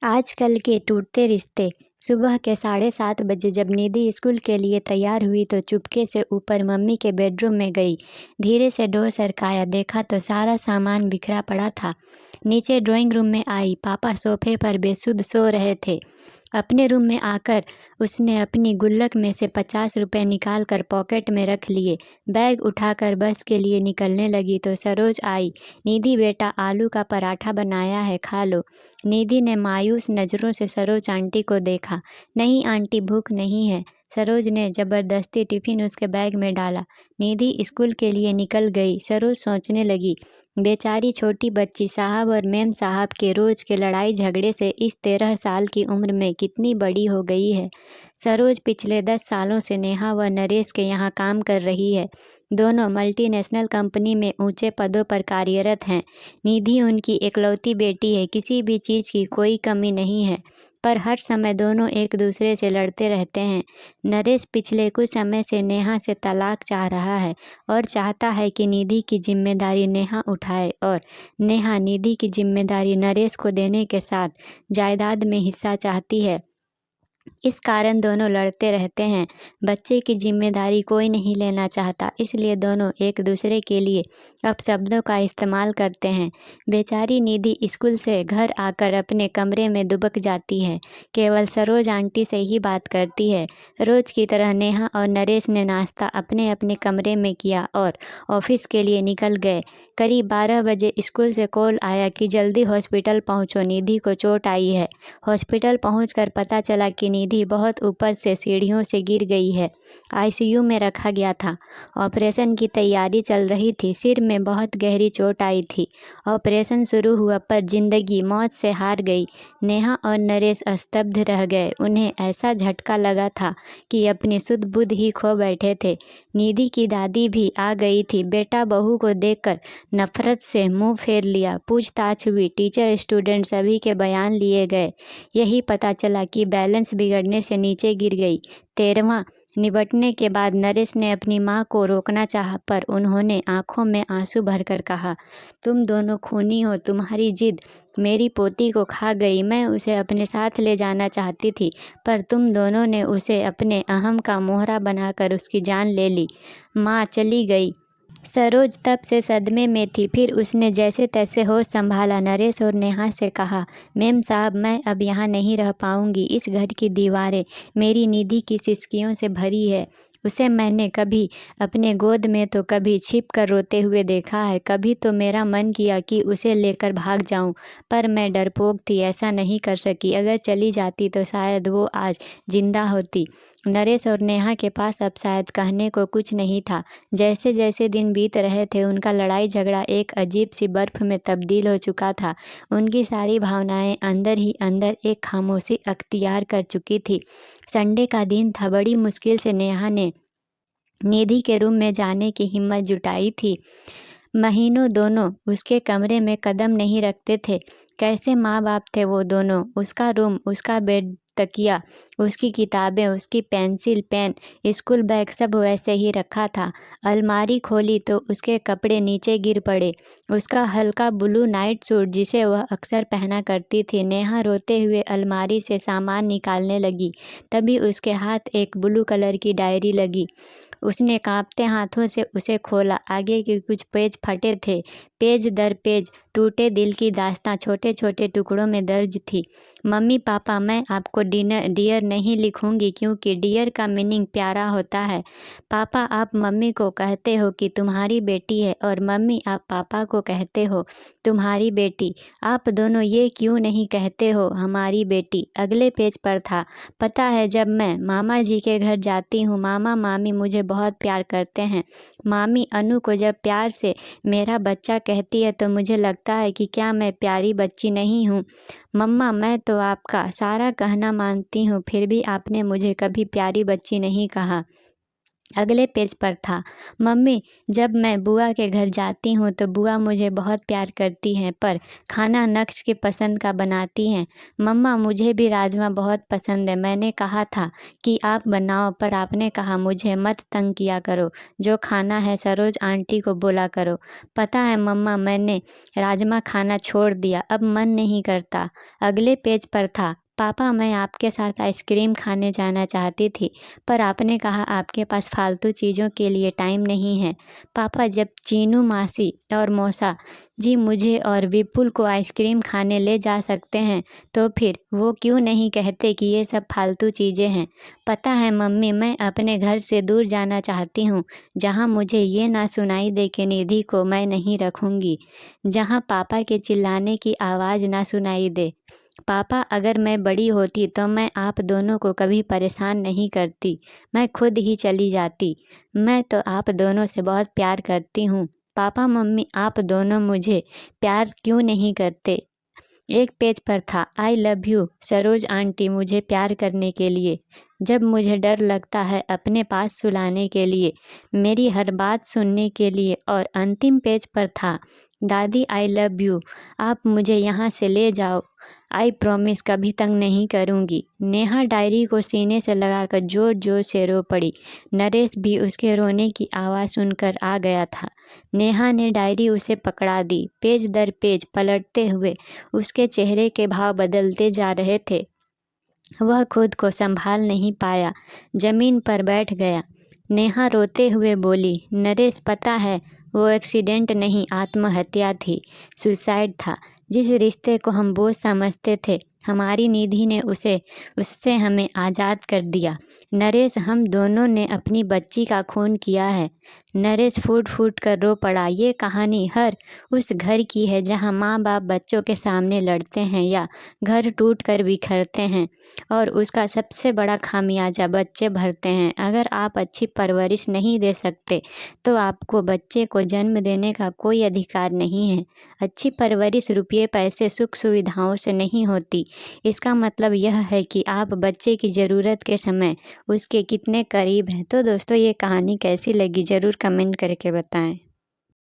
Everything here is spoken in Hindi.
आजकल के टूटते रिश्ते। सुबह के 7:30 बजे जब निधि स्कूल के लिए तैयार हुई तो चुपके से ऊपर मम्मी के बेडरूम में गई। धीरे से डोर सरकाया, देखा तो सारा सामान बिखरा पड़ा था। नीचे ड्राइंग रूम में आई, पापा सोफे पर बेसुध सो रहे थे। अपने रूम में आकर उसने अपनी गुल्लक में से 50 रुपए निकाल कर पॉकेट में रख लिए। बैग उठाकर बस के लिए निकलने लगी तो सरोज आई। निधि बेटा, आलू का पराठा बनाया है, खा लो। निधि ने मायूस नज़रों से सरोज आंटी को देखा। नहीं आंटी, भूख नहीं है। सरोज ने ज़बरदस्ती टिफ़िन उसके बैग में डाला। निधि स्कूल के लिए निकल गई। सरोज सोचने लगी, बेचारी छोटी बच्ची साहब और मेम साहब के रोज़ के लड़ाई झगड़े से इस 13 साल की उम्र में कितनी बड़ी हो गई है। सरोज पिछले 10 सालों से नेहा व नरेश के यहाँ काम कर रही है। दोनों मल्टीनेशनल कंपनी में ऊंचे पदों पर कार्यरत हैं। निधि उनकी इकलौती बेटी है, किसी भी चीज़ की कोई कमी नहीं है, पर हर समय दोनों एक दूसरे से लड़ते रहते हैं। नरेश पिछले कुछ समय से नेहा से तलाक चाह रहा है और चाहता है कि निधि की जिम्मेदारी नेहा उठाए और नेहा निधि की जिम्मेदारी नरेश को देने के साथ जायदाद में हिस्सा चाहती है। इस कारण दोनों लड़ते रहते हैं। बच्चे की जिम्मेदारी कोई नहीं लेना चाहता, इसलिए दोनों एक दूसरे के लिए अपशब्दों का इस्तेमाल करते हैं। बेचारी निधि स्कूल से घर आकर अपने कमरे में दुबक जाती है। केवल सरोज आंटी से ही बात करती है। रोज की तरह नेहा और नरेश ने नाश्ता अपने अपने कमरे में किया और ऑफिस के लिए निकल गए। करीब 12 बजे स्कूल से कॉल आया कि जल्दी हॉस्पिटल पहुंचो, निधि को चोट आई है। हॉस्पिटल पहुंचकर पता चला कि निधि बहुत ऊपर से सीढ़ियों से गिर गई है। आईसीयू में रखा गया था। ऑपरेशन की तैयारी चल रही थी। सिर में बहुत गहरी चोट आई थी। ऑपरेशन शुरू हुआ पर जिंदगी मौत से हार गई। नेहा और नरेश स्तब्ध रह गए। उन्हें ऐसा झटका लगा था कि अपनी सुध बुध ही खो बैठे थे। निधि की दादी भी आ गई थी। बेटा बहू को देखकर नफरत से मुंह फेर लिया। पूछताछ हुई, टीचर स्टूडेंट सभी के बयान लिए गए। यही पता चला कि बैलेंस बिगड़ने से नीचे गिर गई। 13वां निबटने के बाद नरेश ने अपनी मां को रोकना चाहा, पर उन्होंने आंखों में आंसू भरकर कहा, तुम दोनों खूनी हो, तुम्हारी जिद मेरी पोती को खा गई। मैं उसे अपने साथ ले जाना चाहती थी, पर तुम दोनों ने उसे अपने अहम का मोहरा बनाकर उसकी जान ले ली। माँ चली गई। सरोज तब से सदमे में थी। फिर उसने जैसे तैसे होश संभाला। नरेश और नेहा से कहा, मेम साहब, मैं अब यहाँ नहीं रह पाऊंगी। इस घर की दीवारें मेरी निधि की सिसकियों से भरी है। उसे मैंने कभी अपने गोद में तो कभी छिप कर रोते हुए देखा है। कभी तो मेरा मन किया कि उसे लेकर भाग जाऊं, पर मैं डरपोक थी, ऐसा नहीं कर सकी। अगर चली जाती तो शायद वो आज जिंदा होती। नरेश और नेहा के पास अब शायद कहने को कुछ नहीं था। जैसे जैसे दिन बीत रहे थे, उनका लड़ाई झगड़ा एक अजीब सी बर्फ में तब्दील हो चुका था। उनकी सारी भावनाएं अंदर ही अंदर एक खामोशी अख्तियार कर चुकी थी। संडे का दिन था। बड़ी मुश्किल से नेहा ने निधि के रूम में जाने की हिम्मत जुटाई थी। महीनों दोनों उसके कमरे में कदम नहीं रखते थे। कैसे माँ बाप थे वो दोनों। उसका रूम, उसका बेड, तकिया, उसकी किताबें, उसकी पेंसिल, पेन, स्कूल बैग सब वैसे ही रखा था। अलमारी खोली तो उसके कपड़े नीचे गिर पड़े। उसका हल्का ब्लू नाइट सूट जिसे वह अक्सर पहना करती थी। नेहा रोते हुए अलमारी से सामान निकालने लगी, तभी उसके हाथ एक ब्लू कलर की डायरी लगी। उसने कांपते हाथों से उसे खोला। आगे के कुछ पेज फटे थे। पेज दर पेज टूटे दिल की दास्तां छोटे छोटे टुकड़ों में दर्ज थी। मम्मी पापा, मैं आपको डियर नहीं लिखूंगी, क्योंकि डियर का मीनिंग प्यारा होता है। पापा, आप मम्मी को कहते हो कि तुम्हारी बेटी है, और मम्मी आप पापा को कहते हो तुम्हारी बेटी। आप दोनों ये क्यों नहीं कहते हो हमारी बेटी। अगले पेज पर था, पता है जब मैं मामा जी के घर जाती हूँ, मामा मामी मुझे बहुत प्यार करते हैं। मामी अनु को जब प्यार से मेरा बच्चा कहती है तो मुझे लगता है कि क्या मैं प्यारी बच्ची नहीं हूँ। मम्मा, मैं तो आपका सारा कहना मानती हूँ, फिर भी आपने मुझे कभी प्यारी बच्ची नहीं कहा। अगले पेज पर था, मम्मी जब मैं बुआ के घर जाती हूँ तो बुआ मुझे बहुत प्यार करती हैं, पर खाना नक्श की पसंद का बनाती हैं। मम्मा मुझे भी राजमा बहुत पसंद है, मैंने कहा था कि आप बनाओ, पर आपने कहा मुझे मत तंग किया करो, जो खाना है सरोज आंटी को बोला करो। पता है मम्मा, मैंने राजमा खाना छोड़ दिया, अब मन नहीं करता। अगले पेज पर था, पापा मैं आपके साथ आइसक्रीम खाने जाना चाहती थी, पर आपने कहा आपके पास फालतू चीज़ों के लिए टाइम नहीं है। पापा जब चीनू मासी और मौसा जी मुझे और विपुल को आइसक्रीम खाने ले जा सकते हैं तो फिर वो क्यों नहीं कहते कि ये सब फालतू चीज़ें हैं। पता है मम्मी, मैं अपने घर से दूर जाना चाहती हूँ, जहाँ मुझे ये ना सुनाई दे कि निधि को मैं नहीं रखूँगी, जहाँ पापा के चिल्लाने की आवाज़ ना सुनाई दे। पापा अगर मैं बड़ी होती तो मैं आप दोनों को कभी परेशान नहीं करती, मैं खुद ही चली जाती। मैं तो आप दोनों से बहुत प्यार करती हूँ। पापा मम्मी आप दोनों मुझे प्यार क्यों नहीं करते। एक पेज पर था, I love you Saroj aunty मुझे प्यार करने के लिए, जब मुझे डर लगता है अपने पास सुलाने के लिए, मेरी हर बात सुनने के लिए। और अंतिम पेज पर था, दादी आई लव यू, आप मुझे यहाँ से ले जाओ, आई प्रॉमिस कभी तंग नहीं करूँगी। नेहा डायरी को सीने से लगाकर जोर जोर से रो पड़ी। नरेश भी उसके रोने की आवाज़ सुनकर आ गया था। नेहा ने डायरी उसे पकड़ा दी, पेज दर पेज पलटते हुए उसके चेहरे के भाव बदलते जा रहे थे। वह खुद को संभाल नहीं पाया, जमीन पर बैठ गया। नेहा रोते हुए बोली, नरेश पता है वो एक्सीडेंट नहीं आत्महत्या थी, सुसाइड था। जिस रिश्ते को हम बोझ समझते थे, हमारी निधि ने उससे हमें आज़ाद कर दिया। नरेश हम दोनों ने अपनी बच्ची का खून किया है। नरेश फूट फूट कर रो पड़ा। ये कहानी हर उस घर की है जहाँ माँ बाप बच्चों के सामने लड़ते हैं या घर टूट कर बिखरते हैं, और उसका सबसे बड़ा खामियाजा बच्चे भरते हैं। अगर आप अच्छी परवरिश नहीं दे सकते तो आपको बच्चे को जन्म देने का कोई अधिकार नहीं है। अच्छी परवरिश रुपये पैसे सुख सुविधाओं से नहीं होती। इसका मतलब यह है कि आप बच्चे की ज़रूरत के समय उसके कितने करीब हैं। तो दोस्तों ये कहानी कैसी लगी ज़रूर कमेंट करके बताएं।